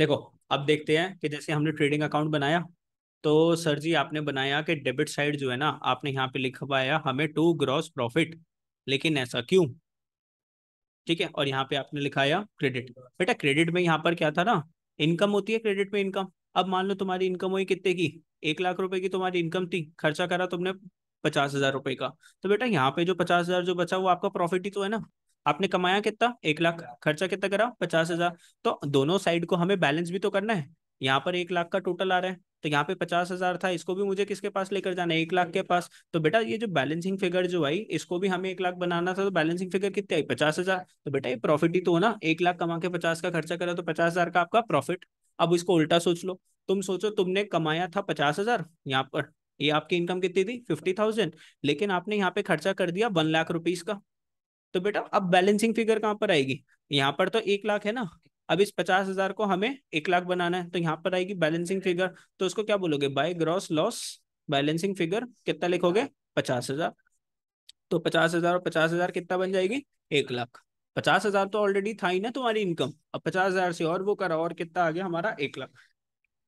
देखो, अब देखते हैं कि जैसे हमने ट्रेडिंग अकाउंट बनाया, तो सर जी आपने बनाया कि डेबिट साइड जो है ना, आपने यहाँ पे लिखवाया हमें टू ग्रॉस प्रॉफिट, लेकिन ऐसा क्यों? ठीक है, और यहाँ पे आपने लिखाया क्रेडिट। बेटा क्रेडिट में यहाँ पर क्या था ना, इनकम होती है क्रेडिट में, इनकम। अब मान लो तुम्हारी इनकम हुई कितने की, 1 लाख रुपए की तुम्हारी इनकम थी, खर्चा करा तुमने 50,000 रुपए का। तो बेटा यहाँ पे जो 50,000 जो बचा वो आपका प्रॉफिट ही तो है ना। आपने कमाया कितना, 1 लाख, खर्चा कितना करा, 50,000। तो दोनों साइड को हमें बैलेंस भी तो करना है। यहाँ पर 1 लाख का टोटल आ रहा है, तो यहाँ पे 50,000 था, इसको भी मुझे किसके पास लेकर जाना है, 1 लाख के पास। तो बेटा ये जो बैलेंसिंग फिगर जो आई, इसको भी हमें 1 लाख बनाना था, तो बैलेंसिंग फिगर कितनी आई, 50,000। तो बेटा ये प्रॉफिट ही तो हो ना, 1 लाख कमा के 50 का खर्चा करा तो 50,000 का आपका प्रॉफिट। अब इसको उल्टा सोच लो, तुम सोचो तुमने कमाया था 50,000 यहाँ पर, ये आपकी इनकम कितनी थी, 50,000, लेकिन आपने यहाँ पे खर्चा कर दिया 1 लाख रुपीज का। तो बेटा अब बैलेंसिंग फिगर कहाँ पर आएगी, यहाँ पर तो 1 लाख है ना, अब इस 50,000 को हमें 1 लाख बनाना है, तो यहाँ पर आएगी बैलेंसिंग फिगर। तो उसको क्या बोलोगे, by gross loss balancing figure कितना लिखोगे, 50,000। तो 50,000 और 50,000 कितना बन जाएगी, 1 लाख। 50,000 तो ऑलरेडी था ही ना तुम्हारी इनकम, अब 50,000 से और वो करा, और कितना आ गया हमारा, 1 लाख।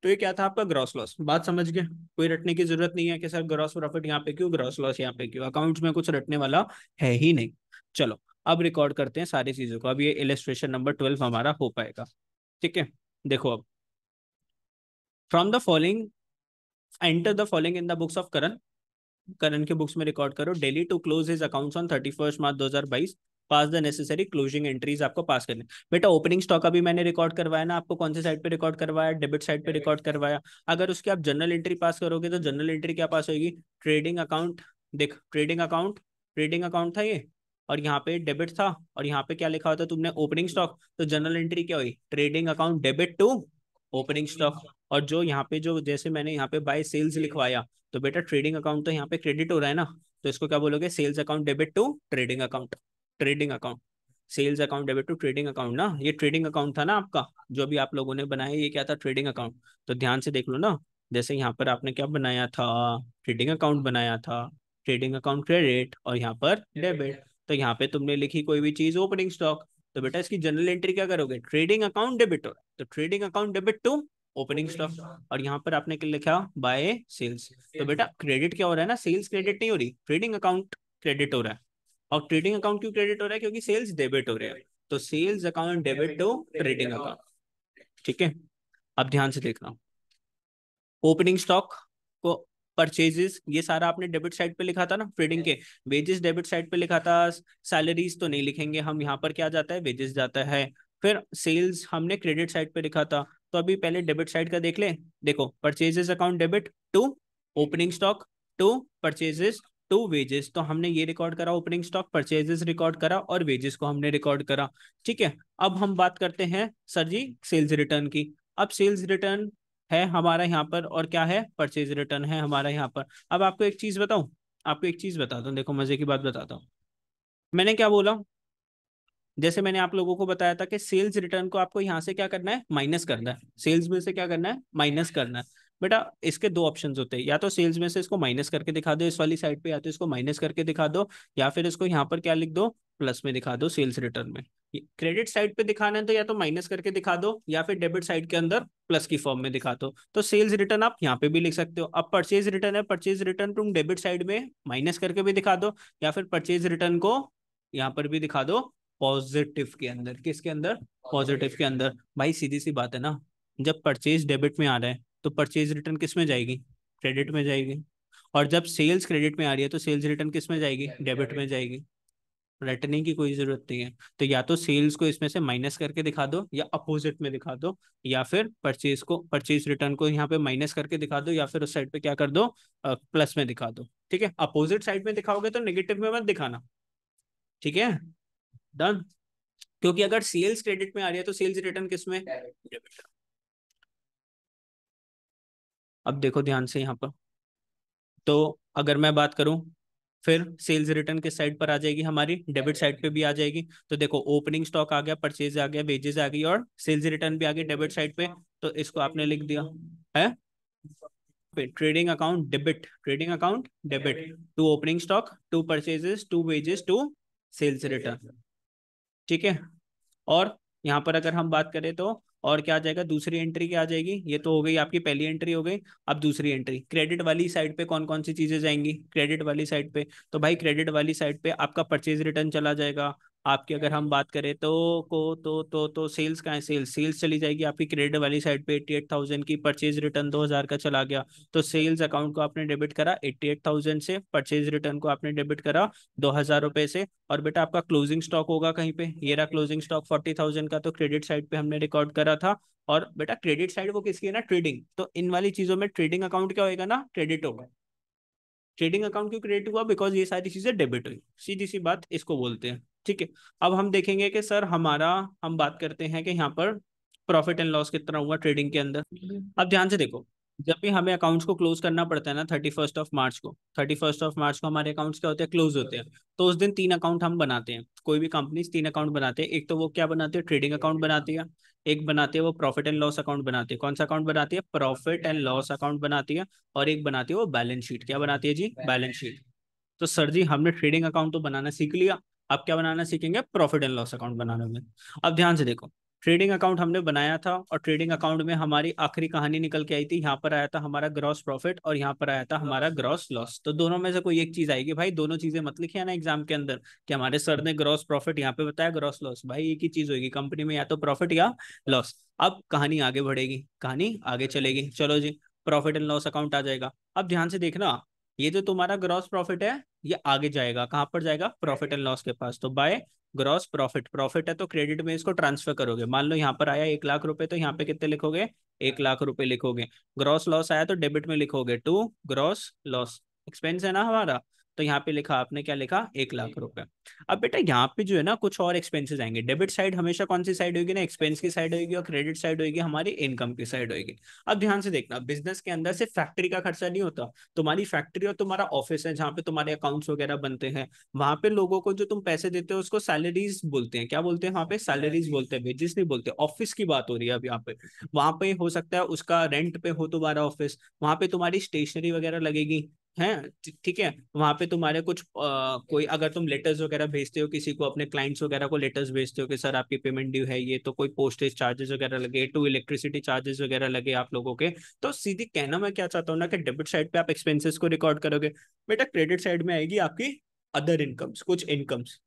तो ये क्या था आपका ग्रॉस लॉस, बात समझ गए? कोई रटने की जरूरत नहीं है कि सर ग्रॉस प्रॉफिट यहाँ पे क्यों, ग्रॉस लॉस यहाँ पे क्यों, अकाउंट्स में कुछ रटने वाला है ही नहीं। चलो, अब रिकॉर्ड करते हैं सारी चीजों को, अब ये इलेस्ट्रेशन नंबर 12 हमारा हो पाएगा। ठीक है, देखो अब, from the following enter the following in the books of Karan. Karan के बुक्स में रिकॉर्ड करो, daily to close his accounts on 31 March 2022, pass the necessary closing entries, आपको पास करने। बेटा ओपनिंग स्टॉक अभी मैंने रिकॉर्ड करवाया ना आपको, कौन सी साइड पे रिकॉर्ड करवाया, डेबिट साइड पे रिकॉर्ड करवाया। अगर उसकी आप जनरल एंट्री पास करोगे तो जनरल एंट्री क्या पास होगी, ट्रेडिंग अकाउंट। देख ट्रेडिंग अकाउंट था ये, और यहाँ पे डेबिट था, और यहाँ पे क्या लिखा होता तुमने, ओपनिंग स्टॉक। तो जनरल एंट्री क्या हुई, trading account debit to opening stock. और जो यहाँ पे जो जैसे मैंने यहाँ पे बाय सेल्स लिखवाया, तो बेटा ट्रेडिंग अकाउंट तो यहाँ पे क्रेडिट हो रहा है ना, तो इसको क्या बोलोगे, sales account debit to trading account. Trading account, sales account debit to trading account ना, ये ट्रेडिंग अकाउंट था ना आपका, जो अभी आप लोगों ने बनाया, ये क्या था, ट्रेडिंग अकाउंट। तो ध्यान से देख लो ना, जैसे यहाँ पर आपने क्या बनाया था, ट्रेडिंग अकाउंट बनाया था, ट्रेडिंग अकाउंट क्रेडिट, और यहाँ पर डेबिट। तो यहाँ पे तुमने लिखी कोई भी चीज ओपनिंग स्टॉक, तो बेटा इसकी जनरल एंट्री क्या करोगे, ट्रेडिंग अकाउंट डेबिट हो रहा है, तो trading account debit to opening stock. और यहाँ पर आपने क्या लिखा, बाय सेल्स। तो बेटा क्रेडिट क्या हो रहा है ना, सेल्स क्रेडिट नहीं हो रही, ट्रेडिंग अकाउंट क्रेडिट हो रहा है। और ट्रेडिंग अकाउंट क्यों क्रेडिट हो रहा है, क्योंकि सेल्स डेबिट हो रहे हैं। तो sales account debit to trading account. ठीक है, अब ध्यान से देखना, ओपनिंग स्टॉक को, परचेजेस ये सारा आपने डेबिट साइड पे लिखा था ना ट्रेडिंग के, वेजेस डेबिट साइड पे लिखा था, सैलरीज तो नहीं लिखेंगे हम, यहाँ पर क्या जाता है, वेजेस जाता है। फिर सेल्स हमने क्रेडिट साइड पे लिखा था, तो अभी पहले डेबिट साइड का देख ले। देखो purchases account debit to opening stock to purchases to wages, तो हमने ये रिकॉर्ड करा, ओपनिंग स्टॉक, परचेजेस रिकॉर्ड करा, और वेजेस को हमने रिकॉर्ड करा। ठीक है, अब हम बात करते हैं सर जी सेल्स रिटर्न की। अब सेल्स रिटर्न है हमारा यहाँ पर, और क्या है, परचेज रिटर्न है हमारा यहाँ पर। अब आपको एक चीज बताऊं, आपको एक चीज बताता हूँ, देखो मजे की बात बताता हूँ। मैंने क्या बोला, जैसे मैंने आप लोगों को बताया था कि सेल्स रिटर्न को आपको यहाँ से क्या करना है, माइनस करना है, सेल्स में से क्या करना है, माइनस करना है। बेटा इसके दो ऑप्शंस होते हैं, या तो सेल्स में से इसको माइनस करके दिखा दो इस वाली साइड पे, या तो इसको माइनस करके दिखा दो, या फिर इसको यहाँ पर क्या लिख दो, प्लस में दिखा दो सेल्स रिटर्न में। क्रेडिट साइड पे दिखाना है तो या तो माइनस करके दिखा दो, या फिर डेबिट साइड के अंदर प्लस की फॉर्म में दिखा दो। तो सेल्स रिटर्न आप यहाँ पे भी लिख सकते हो। अब परचेज रिटर्न है, परचेज रिटर्न तुम डेबिट साइड में माइनस करके भी दिखा दो, या फिर परचेज रिटर्न को यहाँ पर भी दिखा दो, पॉजिटिव के अंदर, किसके अंदर, पॉजिटिव के अंदर। भाई सीधी सी बात है ना, जब परचेज डेबिट में आ रहा है तो परचेज रिटर्न किस में जाएगी, क्रेडिट में जाएगी। और जब सेल्स क्रेडिट में आ रही है तो सेल्स रिटर्न किस में जाएगी, डेबिट में जाएगी। रटने की कोई जरूरत नहीं है। तो या तो सेल्स को इसमें से माइनस करके दिखा दो, या अपोजिट में दिखा दो, या फिर परचेज को, परचेज रिटर्न को यहाँ पे माइनस करके दिखा दो, या फिर उस साइड पे क्या कर दो, प्लस में दिखा दो। ठीक है, अपोजिट साइड में दिखाओगे तो नेगेटिव में मत दिखाना। ठीक है, डन। क्योंकि अगर सेल्स क्रेडिट में आ रही है तो सेल्स रिटर्न किस में, डेबिट। अब देखो ध्यान से यहाँ पर, तो अगर मैं बात करूं, फिर सेल्स रिटर्न किस साइड पर आ जाएगी, हमारी डेबिट साइड पे भी आ जाएगी। तो देखो ओपनिंग स्टॉक आ गया, परचेज आ गया, वेजेस आ गई, और सेल्स रिटर्न भी आ गई डेबिट साइड पे। तो इसको आपने लिख दिया है, trading account debit, trading account debit to opening stock to purchases to wages to sales return. ठीक है, और यहाँ पर अगर हम बात करें तो और क्या आ जाएगा, दूसरी एंट्री क्या आ जाएगी, ये तो हो गई आपकी पहली एंट्री हो गई। अब दूसरी एंट्री क्रेडिट वाली साइड पे कौन कौन सी चीजें जाएंगी, क्रेडिट वाली साइड पे, तो भाई क्रेडिट वाली साइड पे आपका परचेज रिटर्न चला जाएगा। आपकी अगर हम बात करें तो सेल्स कहाँ है, सेल्स चली जाएगी आपकी क्रेडिट वाली साइड पे 88,000 की, परचेज रिटर्न 2,000 का चला गया। तो सेल्स अकाउंट को आपने डेबिट करा 88,000 से, परचेज रिटर्न को आपने डेबिट करा 2,000 रुपए से। और बेटा आपका क्लोजिंग स्टॉक होगा कहीं पे, ये रहा क्लोजिंग स्टॉक 40,000 का, तो क्रेडिट साइड पे हमने रिकॉर्ड करा था। और बेटा क्रेडिट साइड वो किसकी है ना, ट्रेडिंग, तो इन वाली चीजों में ट्रेडिंग अकाउंट क्या होएगा ना, क्रेडिट होगा। ट्रेडिंग अकाउंट क्यों क्रेडिट हुआ, बिकॉज ये सारी चीजें डेबिट हुई, सीधी सी बात इसको बोलते हैं। ठीक है। अब हम देखेंगे कि सर हमारा, हम बात करते हैं कि यहाँ पर प्रॉफिट एंड लॉस कितना हुआ ट्रेडिंग के अंदर। अब ध्यान से देखो, जब भी हमें अकाउंट्स को क्लोज करना पड़ता है ना 31 मार्च को, 31 मार्च को हमारे अकाउंट्स क्या होते हैं, क्लोज होते हैं। तो उस दिन तीन अकाउंट हम बनाते हैं, कोई भी कंपनी तीन अकाउंट बनाते हैं। एक तो वो क्या बनाते हैं, ट्रेडिंग अकाउंट बनाती है। एक बनाती है वो प्रॉफिट एंड लॉस अकाउंट बनाती है। कौन सा अकाउंट बनाती है, प्रॉफिट एंड लॉस अकाउंट बनाती है। और एक बनाती है वो बैलेंस शीट, क्या बनाती है जी, बैलेंस शीट। तो सर जी हमने ट्रेडिंग अकाउंट तो बनाना सीख लिया, अब क्या बनाना सीखेंगे, प्रॉफिट एंड लॉस अकाउंट बनाने में। अब ध्यान से देखो, ट्रेडिंग अकाउंट हमने बनाया था और ट्रेडिंग अकाउंट में हमारी आखिरी कहानी निकल के आई थी, यहाँ पर आया था हमारा ग्रॉस प्रॉफिट और यहाँ पर आया था हमारा ग्रॉस लॉस। तो दोनों में से कोई एक चीज आएगी भाई, दोनों चीजें मत लिखिए ना एग्जाम के अंदर कि हमारे सर ने ग्रॉस प्रॉफिट यहाँ पे बताया ग्रॉस लॉस, भाई एक ही चीज होगी कंपनी में, या तो प्रॉफिट या लॉस। अब कहानी आगे बढ़ेगी, कहानी आगे चलेगी, चलो जी प्रॉफिट एंड लॉस अकाउंट आ जाएगा। अब ध्यान से देखना, ये जो तुम्हारा ग्रॉस प्रॉफिट है ये आगे जाएगा, कहां पर जाएगा, प्रॉफिट एंड लॉस के पास। तो बाय ग्रॉस प्रॉफिट, प्रॉफिट है तो क्रेडिट में इसको ट्रांसफर करोगे, मान लो यहाँ पर आया 1 लाख रुपए, तो यहाँ पे कितने लिखोगे, 1 लाख रुपए लिखोगे। ग्रॉस लॉस आया तो डेबिट में लिखोगे टू ग्रॉस लॉस, एक्सपेंस है ना हमारा, तो यहाँ पे लिखा आपने, क्या लिखा, 1 लाख रुपए। अब बेटा यहाँ पे जो है ना कुछ और एक्सपेंसेस आएंगे, डेबिट साइड हमेशा कौन सी साइड होगी ना, एक्सपेंस की साइड होगी, और क्रेडिट साइड होगी हमारी इनकम की साइड होगी। अब ध्यान से देखना, बिजनेस के अंदर से फैक्ट्री का खर्चा नहीं होता, तुम्हारी फैक्ट्री और तुम्हारा ऑफिस है जहाँ पे तुम्हारे अकाउंट्स वगैरह बनते हैं, वहां पे लोगों को जो तुम पैसे देते हो उसको सैलरीज बोलते हैं, क्या बोलते हैं वहां पे, सैलरीज बोलते हैं, वेजेस नहीं बोलते। ऑफिस की बात हो रही है अब यहाँ पे, वहां पे हो सकता है उसका रेंट पे हो तुम्हारा ऑफिस, वहां पे तुम्हारी स्टेशनरी वगैरह लगेगी है, ठीक है। वहां पे तुम्हारे कुछ कोई अगर तुम लेटर्स वगैरह भेजते हो किसी को, अपने क्लाइंट्स वगैरह को लेटर्स भेजते हो कि सर आपकी पेमेंट ड्यू है ये, तो कोई पोस्टेज चार्जेस वगैरह लगे, टू इलेक्ट्रिसिटी चार्जेस वगैरह लगे आप लोगों के। तो सीधी कहना मैं क्या चाहता हूँ ना कि डेबिट साइड पे आप एक्सपेंसेस को रिकॉर्ड करोगे, बेटा क्रेडिट साइड में आएगी आपकी अदर इनकम्स, कुछ इनकम्स।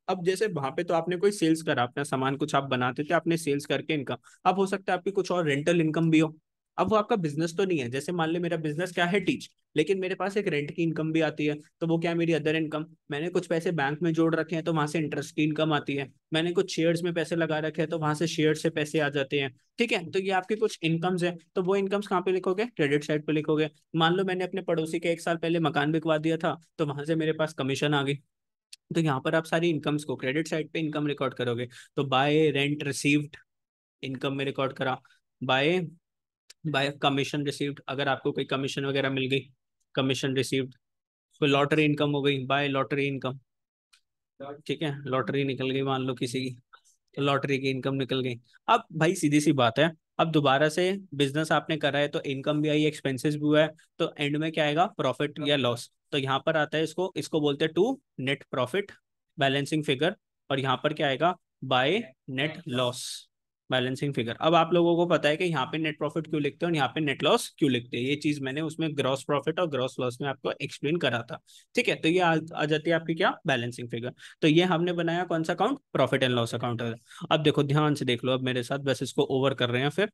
अब जैसे वहां पे तो आपने कोई सेल्स करा, अपना सामान कुछ आप बनाते थे, आपने सेल्स करके इनकम, अब हो सकता है आपकी कुछ और रेंटल इनकम भी हो। अब वो आपका बिजनेस तो नहीं है, जैसे मान ले मेरा बिजनेस क्या है, टीच, लेकिन मेरे पास एक रेंट की इनकम भी आती है, तो वो क्या है, मेरी अदर इनकम। मैंने कुछ पैसे बैंक में जोड़ रखे हैं तो वहां से इंटरेस्ट की इनकम आती है। मैंने कुछ शेयर्स में पैसे लगा रखे हैं तो वहां से शेयर से पैसे आ जाते हैं। ठीक है, तो ये आपके कुछ इनकम्स है, तो वो इनकम्स कहाँ पे लिखोगे, क्रेडिट साइड पे लिखोगे। मान लो मैंने अपने पड़ोसी के 1 साल पहले मकान बिकवा दिया था, तो वहां से मेरे पास कमीशन आ गई, तो यहाँ पर आप सारी इनकम्स को क्रेडिट साइड पे इनकम रिकॉर्ड करोगे। तो बाय रेंट रिसीव्ड इनकम में रिकॉर्ड करा, बाय बाय कमीशन रिसीव्ड, अगर आपको कोई कमीशन वगैरह मिल गई, कमीशन रिसीव्ड। कोई लॉटरी इनकम हो गई, बाय लॉटरी इनकम, ठीक है, लॉटरी निकल गई मान लो किसी की, तो लॉटरी की इनकम निकल गई। अब भाई सीधी सी बात है, अब दोबारा से बिजनेस आपने करा है तो इनकम भी आई, एक्सपेंसेस भी हुआ है, तो एंड में क्या आएगा, प्रॉफिट या लॉस। तो यहाँ पर आता है, इसको इसको बोलते हैं to net profit balancing figure, और यहाँ पर क्या आएगा, by net loss balancing figure. अब आप लोगों को पता है कि यहाँ पे नेट प्रॉफिट क्यों लिखते हैं और यहाँ पे नेट लॉस क्यों लिखते हैं, ये चीज मैंने उसमें ग्रॉस प्रॉफिट और ग्रॉस लॉस में आपको एक्सप्लेन करा था। ठीक है, तो ये आ जाती है आपकी क्या, बैलेंसिंग फिगर। तो ये हमने बनाया कौन सा account, profit and loss account. अब देखो ध्यान से देख लो, अब मेरे साथ बस इसको ओवर कर रहे हैं फिर।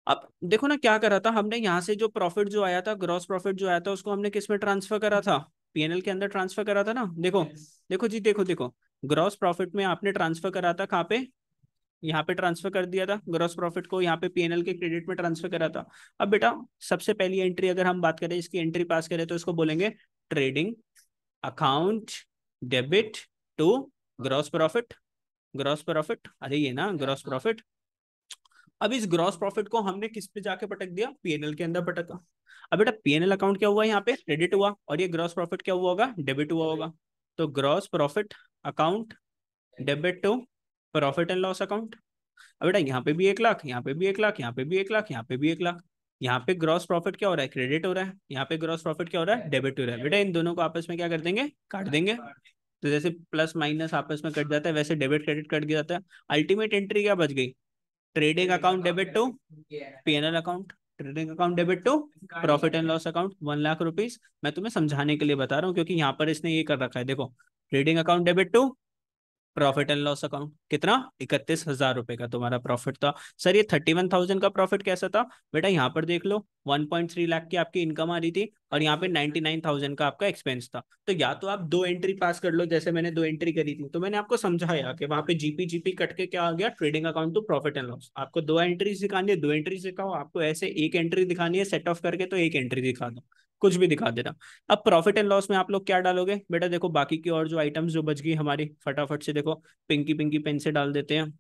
अब देखो ना क्या करा था हमने, यहाँ से जो प्रॉफिट जो आया था, ग्रॉस प्रॉफिट जो आया था, उसको हमने किस में ट्रांसफर करा था, पीएनएल के अंदर ट्रांसफर करा था ना। देखो देखो जी, देखो देखो, ग्रॉस प्रॉफिट में आपने ट्रांसफर करा था कहाँ पे, यहाँ पे ट्रांसफर कर दिया था ग्रॉस प्रॉफिट को, यहाँ पे पीएनएल के क्रेडिट में ट्रांसफर करा था। अब बेटा सबसे पहली एंट्री अगर हम बात करें, इसकी एंट्री पास करें, तो इसको बोलेंगे trading account debit to gross profit, gross profit, अरे ये ना ग्रॉस प्रॉफिट। अब इस ग्रॉस प्रॉफिट को हमने किस पे जाके पटक दिया, पीएनएल के अंदर पटका। अब बेटा पीएनएल अकाउंट क्या हुआ, यहाँ पे क्रेडिट हुआ, और ये ग्रॉस प्रॉफिट क्या हुआ होगा, डेबिट हुआ होगा। तो gross profit account debit to profit and loss account. अब बेटा यहाँ पे भी 1 लाख, यहाँ पे भी 1 लाख, यहाँ पे भी 1 लाख, यहाँ पे भी 1 लाख। यहाँ पे ग्रॉस प्रॉफिट क्या हो रहा है, क्रेडिट हो रहा है, यहाँ पे ग्रॉस प्रॉफिट क्या हो रहा है, डेबिट हो रहा है। बेटा इन दोनों को आपस में क्या कर देंगे, काट देंगे। तो जैसे प्लस माइनस आपस में कट जाता है, वैसे डेबिट क्रेडिट कट जाता है। अल्टीमेट एंट्री क्या बच गई, trading account debit to PNL account, trading account debit to profit and loss account 1 lakh rupees. मैं तुम्हें समझाने के लिए बता रहा हूँ क्योंकि यहाँ पर इसने ये कर रखा है, देखो trading account debit to profit and loss account, कितना 31,000 रुपए का तुम्हारा प्रॉफिट था। सर ये 31,000 का प्रॉफिट कैसा था? बेटा यहाँ पर देख लो 1.3 लाख की आपकी इनकम आ रही थी और यहाँ पे 99,000 का आपका एक्सपेंस था। तो या तो आप दो एंट्री पास कर लो, जैसे मैंने दो एंट्री करी थी, तो मैंने आपको समझाया कि वहां पे जीपी जीपी कट के क्या आ गया, trading account to profit and loss. आपको दो एंट्री दिखानी है, दो एंट्री दिखाओ। आपको ऐसे एक एंट्री दिखानी है सेट ऑफ करके, तो एक एंट्री दिखा दो, कुछ भी दिखा देना। अब प्रॉफिट एंड लॉस में आप लोग क्या डालोगे बेटा? देखो बाकी की और जो आइटम्स जो बच गई हमारी, फटाफट से देखो, पिंकी पिंकी पेन से डाल देते हैं।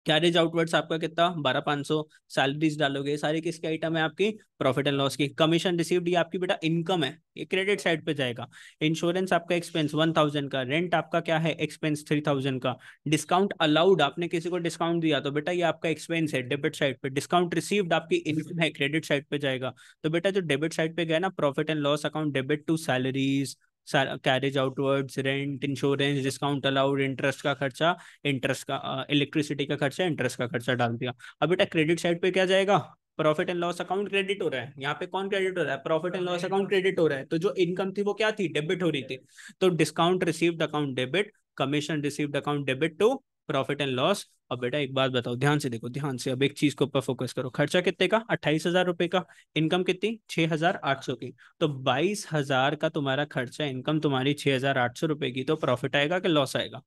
कैरेज आउटवर्ड्स आपका कितना, 12,500। सैलरीज डालोगे, सारी किसकी आइटम है आपकी? प्रॉफिट एंड लॉस की। कमीशन रिसीव्ड ये आपकी बेटा इनकम है, ये क्रेडिट साइड पे जाएगा। इंश्योरेंस आपका एक्सपेंस 1,000 का। रेंट आपका क्या है? एक्सपेंस 3,000 का। डिस्काउंट अलाउड, आपने किसी को डिस्काउंट दिया तो बेटा ये आपका एक्सपेंस है डेबिट साइड पे। डिस्काउंट रिसीव्ड आपकी इनकम है, क्रेडिट साइड पे जाएगा। तो बेटा जो डेबिट साइड पे गया ना, profit and loss account debit to salaries, carriage outwards, rent, insurance, discount allowed, interest का खर्चा, इंटरेस्ट का इलेक्ट्रिसिटी का खर्चा, इंटरेस्ट का खर्चा डाल दिया। अब बेटा क्रेडिट साइड पे क्या जाएगा? Profit and loss account credit हो रहा है। यहाँ पे कौन क्रेडिट हो रहा है? Profit and loss account credit हो रहा है। तो जो इनकम थी वो क्या थी? डेबिट हो रही थी। तो discount received account debit, commission received account debit to profit and loss. अब बेटा एक बात बताओ, ध्यान से देखो, ध्यान से, अब एक चीज के ऊपर फोकस करो। खर्चा कितने का? 28,000 रुपए का। इनकम कितनी? 6,800 की। तो 22,000 का तुम्हारा खर्चा, इनकम तुम्हारी 6,800 रुपए की, तो प्रॉफिट आएगा कि लॉस आएगा?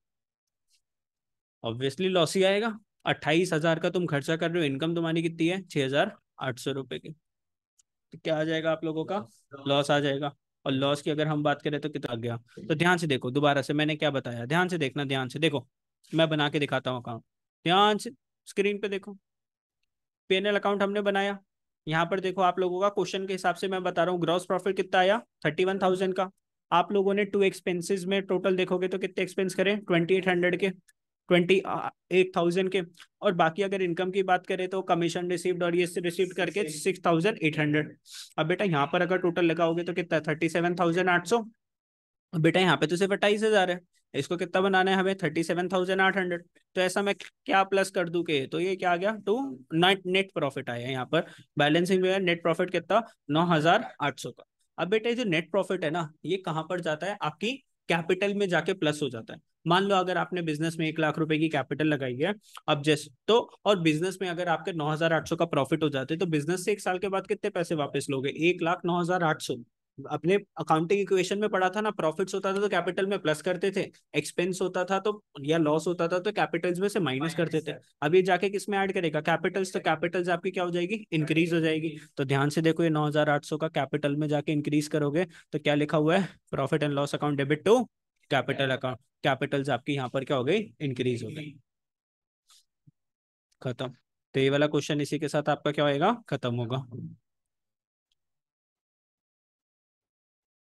ऑब्वियसली लॉस ही आएगा। 28,000 का तुम खर्चा कर रहे हो, इनकम तुम्हारी कितनी है? 6,800 रुपए की। तो क्या आ जाएगा आप लोगों का? लॉस आ जाएगा। और लॉस की अगर हम बात करें तो कितना आ गया? तो ध्यान से देखो, दोबारा से मैंने क्या बताया, ध्यान से देखना, ध्यान से देखो। मैं बना के दिखाता हूँ अकाउंट, ध्यान से स्क्रीन पे देखो। पीएनएल अकाउंट हमने बनाया। यहाँ पर देखो, आप लोगों का क्वेश्चन के हिसाब से मैं बता रहा हूँ, ग्रॉस प्रॉफिट कितना आया? 31,000 का। आप लोगों ने टू एक्सपेंसेस में टोटल देखोगे तो कितने एक्सपेंस करें? 2,800 के, 28,000 के। और बाकी अगर इनकम की बात करें तो कमीशन रिसीव्ड और ये रिसीव्ड करके 6,800। अब बेटा यहाँ पर अगर टोटल लगाओगे तो कितना? 37,800। बेटा यहाँ पे तो सिर्फ 28,000 है, इसको कितना बनाना है हमें? 37,800। तो ऐसा मैं क्या प्लस कर दूं के, तो ये क्या आ गया? टू नेट नेट प्रॉफिट आया यहाँ पर। बैलेंसिंग में नेट प्रॉफिट कितना? 9,800 का। अब बेटा ये जो नेट प्रॉफिट है ना, ये कहाँ पर जाता है? आपकी कैपिटल में जाके प्लस हो जाता है। मान लो अगर आपने बिजनेस में 1 लाख रुपए की कैपिटल लगाई है, अब जैसे तो, और बिजनेस में अगर आपके 9,800 का प्रॉफिट हो जाते, तो बिजनेस से 1 साल के बाद कितने पैसे वापस लोगे? 1,09,800। अपने अकाउंटिंग इक्वेशन में पढ़ा था ना, प्रॉफिट्स होता था तो कैपिटल में प्लस करते थे, एक्सपेंस होता था तो, या लॉस होता था तो कैपिटल्स में से माइनस करते थे। अब ये जाके किस में ऐड करेगा? कैपिटल्स। तो कैपिटल्स आपकी क्या हो जाएगी? इंक्रीज हो जाएगी। तो ध्यान से देखो, ये 9,800 का कैपिटल में जाके इंक्रीज करोगे तो क्या लिखा हुआ है? Profit and loss account debit to capital account. Capitals आपकी यहाँ पर क्या हो गई? इंक्रीज हो गई। खत्म। तो ये वाला क्वेश्चन इसी के साथ आपका क्या होएगा? खत्म होगा।